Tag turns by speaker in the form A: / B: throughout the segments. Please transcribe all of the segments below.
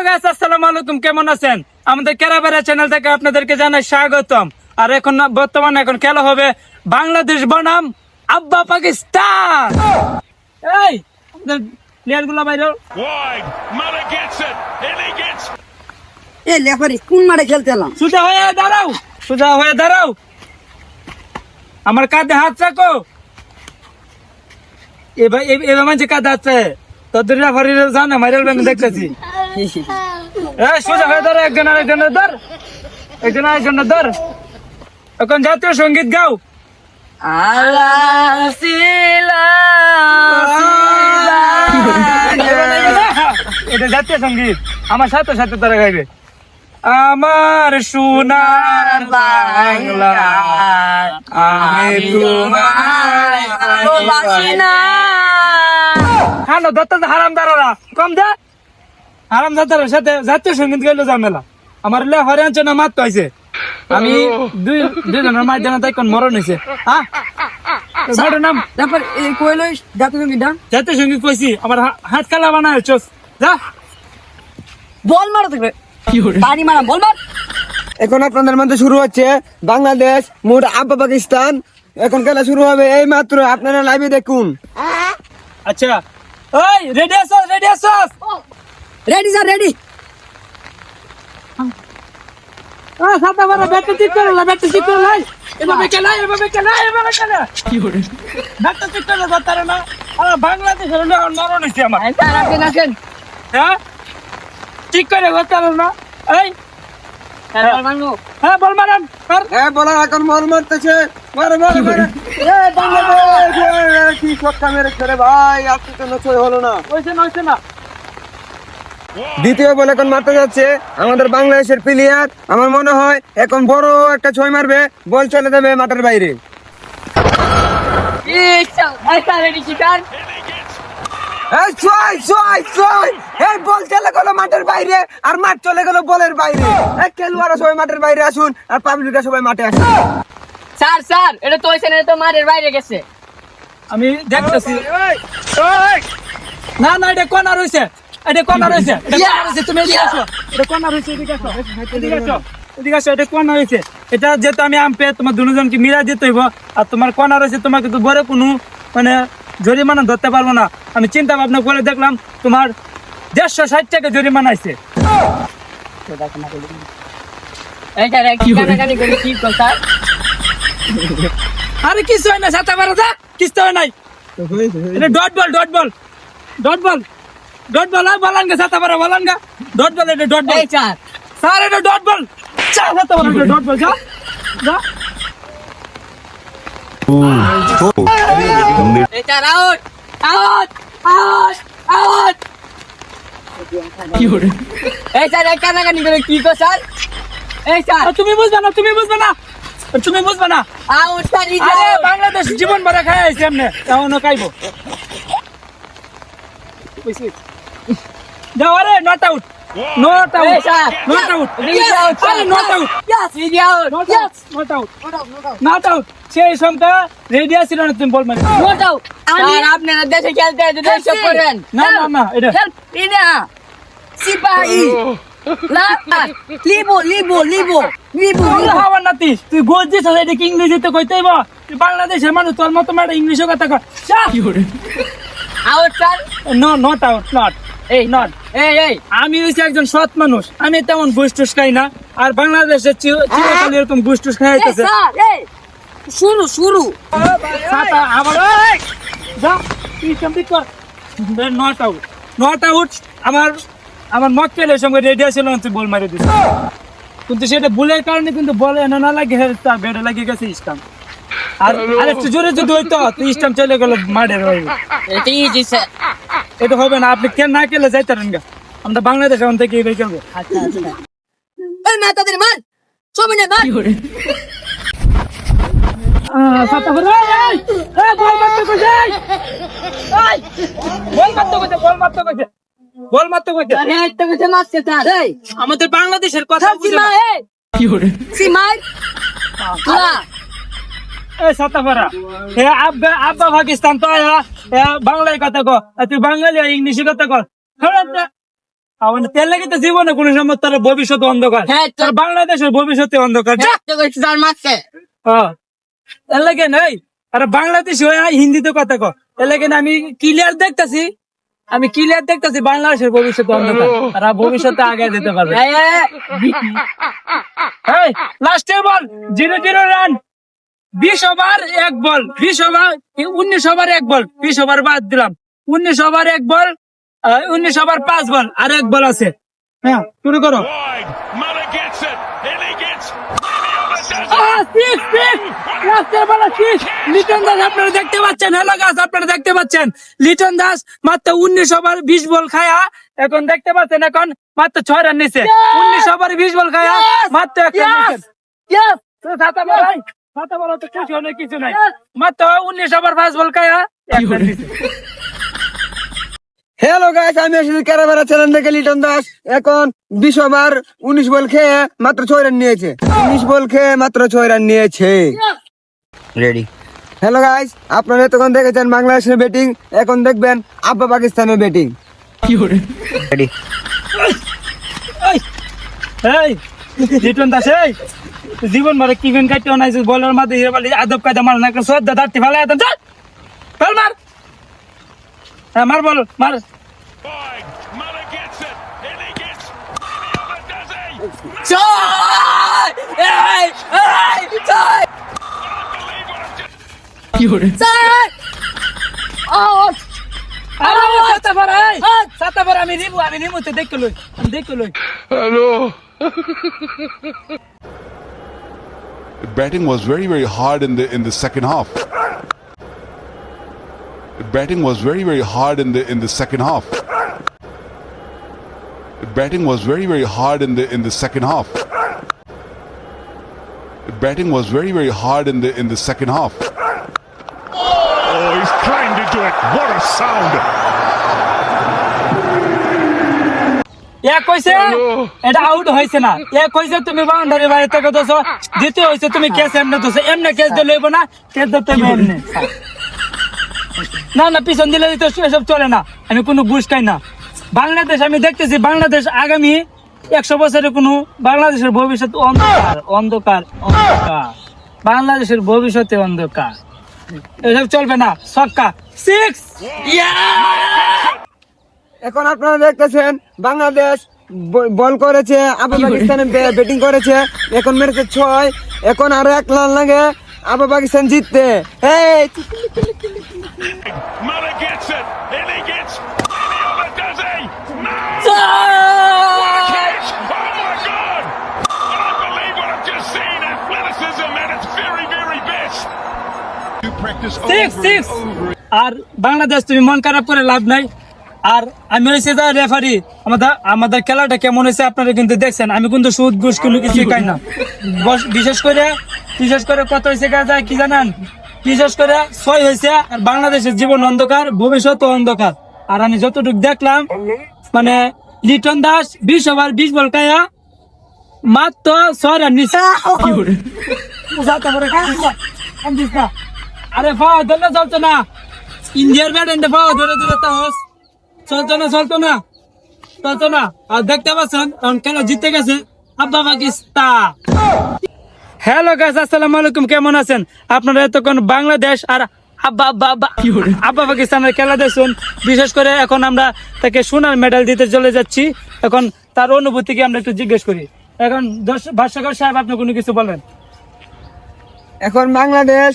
A: Guys, আসসালামু আলাইকুম। কেমন আছেন? আমাদের কেরাবেরা চ্যানেল থেকে আপনাদেরকে জানাই স্বাগতম। আর এখন বর্তমানে খেলা হবে বাংলাদেশ বনাম আব্বা পাকিস্তান। এই প্লেয়ার গুলো বাইরে।
B: এ লেফারি কোন মাঠে খেলতে এলাম?
A: সোজা হয়ে দাঁড়াও, সোজা হয়ে দাঁড়াও। আমার কাঁধে হাত রাখো। এবার এবার মানুষ কাঁধে হাত রাখে তোদের রেফারি জানে মাইরাল আমি দেখতেছি। সোজা হয়ে ধর, একজন আরেকজনের ধর, একজন আরেকজনের ধর। এখন জাতীয় সঙ্গীত গাও। এটা জাতীয় সঙ্গীত, আমার সাথে সাথে তারা গাইবে। আমার সোনার বাংলা আমি তোমায় ভালোবাসি না। খানো দত্ত হারাম দাঁড়ারা কম দে। হারাম দাদার সাথে জাতীয় সঙ্গীত গাইলো ঝামেলা। আমার লেফারি আনছে না মারতে হয়েছে। আমি দুইজনের মার জানা তাই কোন মরণ হয়েছে। নাম
B: লেফারি এই কইলো জাতীয় সঙ্গীত না?
A: জাতীয় সঙ্গীত কইছি, আমার হাত কালা বানায় চোস যা।
B: বল মারা থাকবে পানি মারা, বল মার।
C: এখন আপনাদের মধ্যে শুরু হচ্ছে বাংলাদেশ মোট আব্বা পাকিস্তান। এখন খেলা শুরু হবে এই মাত্র, আপনারা লাইভে দেখুন।
A: আচ্ছা ওই রেডি আছস? রেডি আছস?
B: Ready sir, ready.
A: সাদা বারা ব্যাটটা ঠিক করে না, ব্যাটটা ঠিক করে নাই। এভাবে খেলা, এভাবে খেলা, এভাবে খেলা। কি করে ব্যাটটা ঠিক করে ধরতারে না? আর বাংলাদেশের মরণ হইছে আমার।
B: স্যার আপনি নাচেন।
A: হ্যাঁ ঠিক করে ধরতারে না। এই
B: স্যার বল মারো।
A: হ্যাঁ বল মারান কর।
C: হ্যাঁ বলার এখন মল মারতেছে, মারে মারে মারে। বাংলাদেশ কি ছক্কা মেরেছে রে ভাই, আজকে তো নচয় হলো না।
A: হইছে না, হইছে না।
C: দ্বিতীয় বল এখন মারতে যাচ্ছে আমাদের বাংলাদেশের প্লেয়ার। আমার মনে হয় এখন বড় একটা ছয় মারবে, বল চলে যাবে মাঠের বাইরে।
B: এই স্যার রেডি স্যার।
C: এই ছয় ছয় ছয়, এই বল চলে গেল মাঠের বাইরে আর মাঠ চলে গেল বলের বাইরে। এই খেলোয়াড়রা সবাই মাঠের বাইরে আসুন আর পাবলিকরা সবাই মাঠে আসুন।
B: স্যার স্যার এটা তো হইছে না, এটা তো মাঠের বাইরে গেছে।
A: আমি দেখতেছি। না না, এটা কর্নার হইছে, এটা কর্নার হইছে, এটা কর্নার হইছে। তুমি এদিকে আসো, এটা কর্নার হইছে, এদিকে আসো, এদিকে আসো, এদিকে আসো। এটা কর্নার হইছে। এটা যেহেতু আমি আম্পায়ার, তোমার দুজনকে মিলা দিতে হইব। আর তোমার কর্নার হইছে, তোমাকে তো বড় কোনো জরিমানা ধরতে পারবো না। আমি চিন্তা ভাবনা করে দেখলাম তোমার 160 টাকা জরিমানা আছে।
B: এইটা কি কাটাকাটি করে কি কর স্যার?
A: আরে কিছু হয় না, সাতা বারো যা, কিছু হয় নাই। এটা dot ball, dot ball, dot ball, dot ball. বলানগা সাতা বারো, বলানগা ডট বল। এটা ডট বল।
B: এই স্যার
A: স্যার এটা ডট বল। চা সাতা বারো, এটা ডট বল। যা যা।
B: এই sir out out out out.
A: কি হরে?
B: এই স্যার এই কাটাকাটি করে কি কর স্যার? এই স্যার
A: তুমি বুঝবে না, তুমি বুঝবে না, তুমি বুঝবে না।
B: Out sir.
A: আরে বাংলাদেশ জীবন ভরা খাই আইছে এমনি, এমন খাইবো। যাও, আরে not out, not out, not out, আরে not out,
B: yes video out. Yes
A: not out, not out. সেই সংখ্যা রেডি ছিল না, তুমি বল মারি।
B: Not out. স্যার আপনারা দেশে খেলতে দেশ করেন
A: না না না, এটা
B: হেল্প ইনা সিপাহি লা লিবো লিবো লিবো লিবো
A: হাওয়ার নাতিস, তুই গোল দিছ, এটা কি ইংরেজিতে কইতে হইব? তুই বাংলাদেশের মানুষ, তোর মতো মারা ইংলিশও কথা কয়। কি করে?
B: Out sir.
A: No, not out, not, এই নট।
B: এই এই
A: আমি হইছি একজন সৎ মানুষ, আমি তেমন বুস্টুস খাই না। আর বাংলাদেশের চিরকাল এরকম বুস্টুস খাই হইতেছে।
B: স্যার এই শুরু শুরু
A: সাতা আবার এই যা, তুই কমপ্লিট কর। Not out, not out. আমার মক্কেলের সঙ্গে রেডি ছিল, তুই বল মারি দিস। কিন্তু সেটা ভুলের কারণে কিন্তু বল এনে না লাগে, তার বেড়ে লাগিয়ে গেছে স্টাম্প। আর আরেকটু জোরে যদি হইতো, তুই স্টাম্প চলে গেল মাঠের হয়ে।
B: এটা ইজি স্যার।
A: এটা হবে না, আপনি কেন না খেলে যাইতারেন গা। আমরা বাংলাদেশ এখন থেকে এই খেলবো।
B: আচ্ছা আচ্ছা এই মা তাদের মার সবাই না মার।
A: সাতা বল, এই বল মারতে কইছে, এই বল মারতে কইছে, বল মারতে কইছে, বল মারতে কইছে।
B: আরে একটা কথা মারছে স্যার। এই
A: আমাদের বাংলাদেশের কথা বুঝে
B: সীমা
A: না।
B: এই কি করে সীমা তোরা
A: এই সাতাপারা, এ আব্বা পাকিস্তান তো বাংলায় কথা কো, তুই বাঙালি ইংলিশে কথা কর। আমার তেল লাগে তো জীবনে কোনো সময় তার ভবিষ্যৎ অন্ধকার।
B: হ্যাঁ, তো-
A: আর বাংলাদেশের ভবিষ্যতে অন্ধকার।
B: তোর মারছে
A: এর লাগে নাই আর বাংলাদেশি হয়ে হিন্দিতে কথা কো। এর লাগে না আমি ক্লিয়ার দেখতাছি, বাংলাদেশের ভবিষ্যৎ অন্ধকার। তারা ভবিষ্যতে আগে যেতে পারবে। লাস্টে বল 0-0 রান, 20 ওভার 1 বল, 19 ওভার 1 বল, 20 ওভার বাদ দিলাম, 19 ওভার 1 বল, 19 ওভার 5 বল আর 1 বল আছে। হ্যাঁ, শুরু করো।
D: Wide. Muller gets it. And he gets
A: Liton Das আপনারা দেখতে পাচ্ছেন, হ্যালো গাছ আপনারা দেখতে পাচ্ছেন, লিটন দাস মাত্র 19 ওভার 20 বল খায়া এখন দেখতে পাচ্ছেন এখন মাত্র 6 রান নিছে। 19 ওভার 20 বল খায়া মাত্র 1 রান নিছে। তো সাতা বল তো কিছু নেই, কিছু নাই, মাত্র 19 ওভার 5 বল খায়া 1 রান নিছে।
C: হ্যালো গাইস, আমি আসলে ক্যারাবেরা চ্যানেল থেকে লিটন দাস। এখন 20 ওভার 19 বল খেয়ে মাত্র 6 রান নিয়েছে। 19 বল খেয়ে মাত্র 6 রান নিয়েছে। রেডি। হ্যালো গাইস, আপনারা তখন দেখেছেন বাংলাদেশের ব্যাটিং, এখন দেখবেন আব্বা পাকিস্তানের ব্যাটিং। রেডি।
A: এই লিটন দাস, এই জীবন ভরে কিভেন কাটতে নাই বলার মাঝে বলে আদব কায়দা মার না, শ্রদ্ধা দাঁড়তে ফেলে একদম চল ফেল মার। হ্যাঁ মার, বল মার।
D: wide. Muller gets it. And he gets does he? Unbelievable.
A: আমি নিবো তো দেখতে লই,
E: The batting was very, very hard in the second half. The batting was very, very hard in the second half. The batting was very, very hard in the second half. The batting was very, very hard in the second half.
D: Oh, he's climbed into it. What a sound.
A: এক হইছে এটা out হইছে না, এক হইছে তুমি boundary বাইরে থেকে দোছো, দ্বিতীয় হইছে তুমি ক্যাচ এমনে দোছো, এমনে ক্যাচ দিলে লইব না, ক্যাচ দিতে এমনে না পিছন দিলে তো এসব চলে না, আমি কোনো বুঝ খাই না। বাংলাদেশ আমি দেখতেছি, বাংলাদেশ আগামী 100 বছরে কোনো বাংলাদেশের ভবিষ্যৎ অন্ধকার, বাংলাদেশের ভবিষ্যতে অন্ধকার, এসব চলবে না। ছক্কা 6।
C: এখন আপনারা দেখতেছেন বাংলাদেশ বল করেছে, আবার পাকিস্তানে ব্যাটিং করেছে, এখন মেরেছে 6। এখন আরো 1 রান লাগে আবার পাকিস্তান জিততে। এই
D: Muller gets it. And he gets does he? No. Catch. Oh my God. I believe what I've just seen. Athleticism at its very, very best. You practice
A: 6 আর বাংলাদেশ তুমি মন খারাপ করে লাভ নাই। আর আমি হয়েছে রেফারি, আমাদের খেলাটা কেমন হয়েছে আপনারা কিন্তু দেখছেন, আমি কিন্তু সুদ ঘুষ কোনো কিছু খাই না। বিশেষ করে কত হয়েছে যায় কি জানেন, বিশেষ করে 6 হয়েছে। আর বাংলাদেশের জীবন অন্ধকার, ভবিষ্যৎ অন্ধকার। আর আমি যতটুকু দেখলাম মানে লিটন দাস 20 ওভার 20 বল খায়া মাত্র 6 রান নিছে। আরে পাওয়া ধরে চলতো না, ইন্ডিয়ার ব্যাট এন্ড পাওয়া ধরে চলতো না। আর দেখতে পাচ্ছেন কারণ খেলা জিতে গেছে আব্বা পাকিস্তান। হ্যালো গাইস, আসসালামু আলাইকুম, কেমন আছেন আপনারা? এতক্ষণ বাংলাদেশ আর আব্বা পাকিস্তানের খেলা দেখুন। বিশেষ করে এখন আমরা তাকে সোনার মেডেল দিতে চলে যাচ্ছি। এখন তার অনুভূতিকে আমরা একটু জিজ্ঞেস করি। এখন ভাষ্যকার সাহেব আপনি কোনো কিছু বলেন।
C: এখন বাংলাদেশ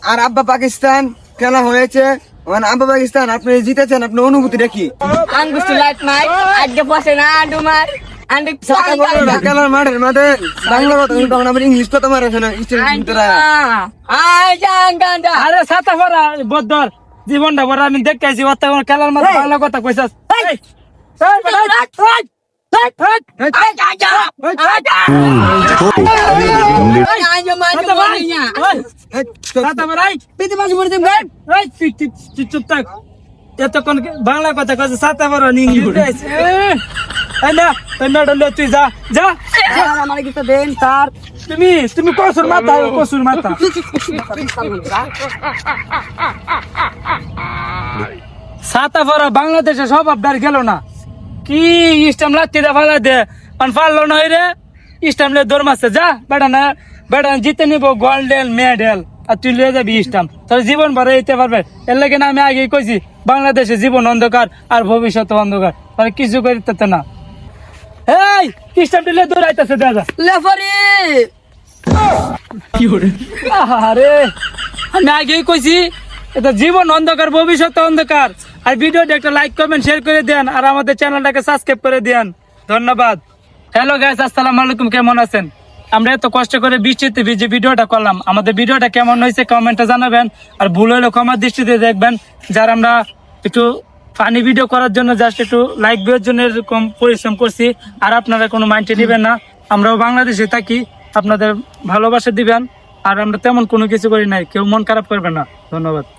C: আর আব্বা পাকিস্তান খেলা হয়েছে, মানে আব্বা পাকিস্তান আপনি জিতেছেন, আপনার অনুভূতি দেখি।
B: আঙ্গুস লাইট মাই আজকে বসে না ডুমার আন্ডি
C: খেলার মাঠের মাঠে বাংলা কথা তখন আমার ইংলিশ কথা মারাছে না
A: আরে ছাতা ভরা বদর জীবনটা ভরা আমি দেখতেছি, খেলার মাঝে বাংলা কথা কইছাস। এতক্ষণ বাংলা কথা কইছে, ছাতা ভরা ইংলিশ। তুই যা
B: আমার কিছু দেন তার
A: তুমি কসুর মাথা ছাতা ভরা বাংলাদেশে সব আপনার গেল না, কি স্টাম লাগতে দে ফালা দে পান ফাললো নয় রে স্টাম লে দৌড় মারছে যা বেটা জিতে নিব গোল্ডেন মেডেল আর তুই লিয়ে যাবি স্টাম তোর জীবন ভরে দিতে পারবে এর লাগে না আমি আগেই কইছি বাংলাদেশে জীবন অন্ধকার আর ভবিষ্যৎ অন্ধকার মানে কিছু করিতে না এই স্টাম দিলে দৌড়াইতেছে দাদা
B: লেফারি
A: আরে আমি আগেই কইছি এটা জীবন অন্ধকার ভবিষ্যৎ অন্ধকার আর ভিডিওটা একটা লাইক কমেন্ট শেয়ার করে দেন আর আমাদের চ্যানেলটাকে সাবস্ক্রাইব করে দেন ধন্যবাদ হ্যালো গাইস আসসালামু আলাইকুম কেমন আছেন আমরা এত কষ্ট করে বৃষ্টিতে ভিজে ভিডিওটা করলাম আমাদের ভিডিওটা কেমন হয়েছে কমেন্টে জানাবেন আর ভুল হলে ক্ষমার দৃষ্টিতে দেখবেন যারা আমরা একটু ফানি ভিডিও করার জন্য জাস্ট একটু লাইক ভিউর জন্য এরকম পরিশ্রম করছি আর আপনারা কোনো মাইন্ডে নেবেন না আমরাও বাংলাদেশে থাকি আপনাদের ভালোবাসা দিবেন আর আমরা তেমন কোনো কিছু করি নাই কেউ মন খারাপ করবে না ধন্যবাদ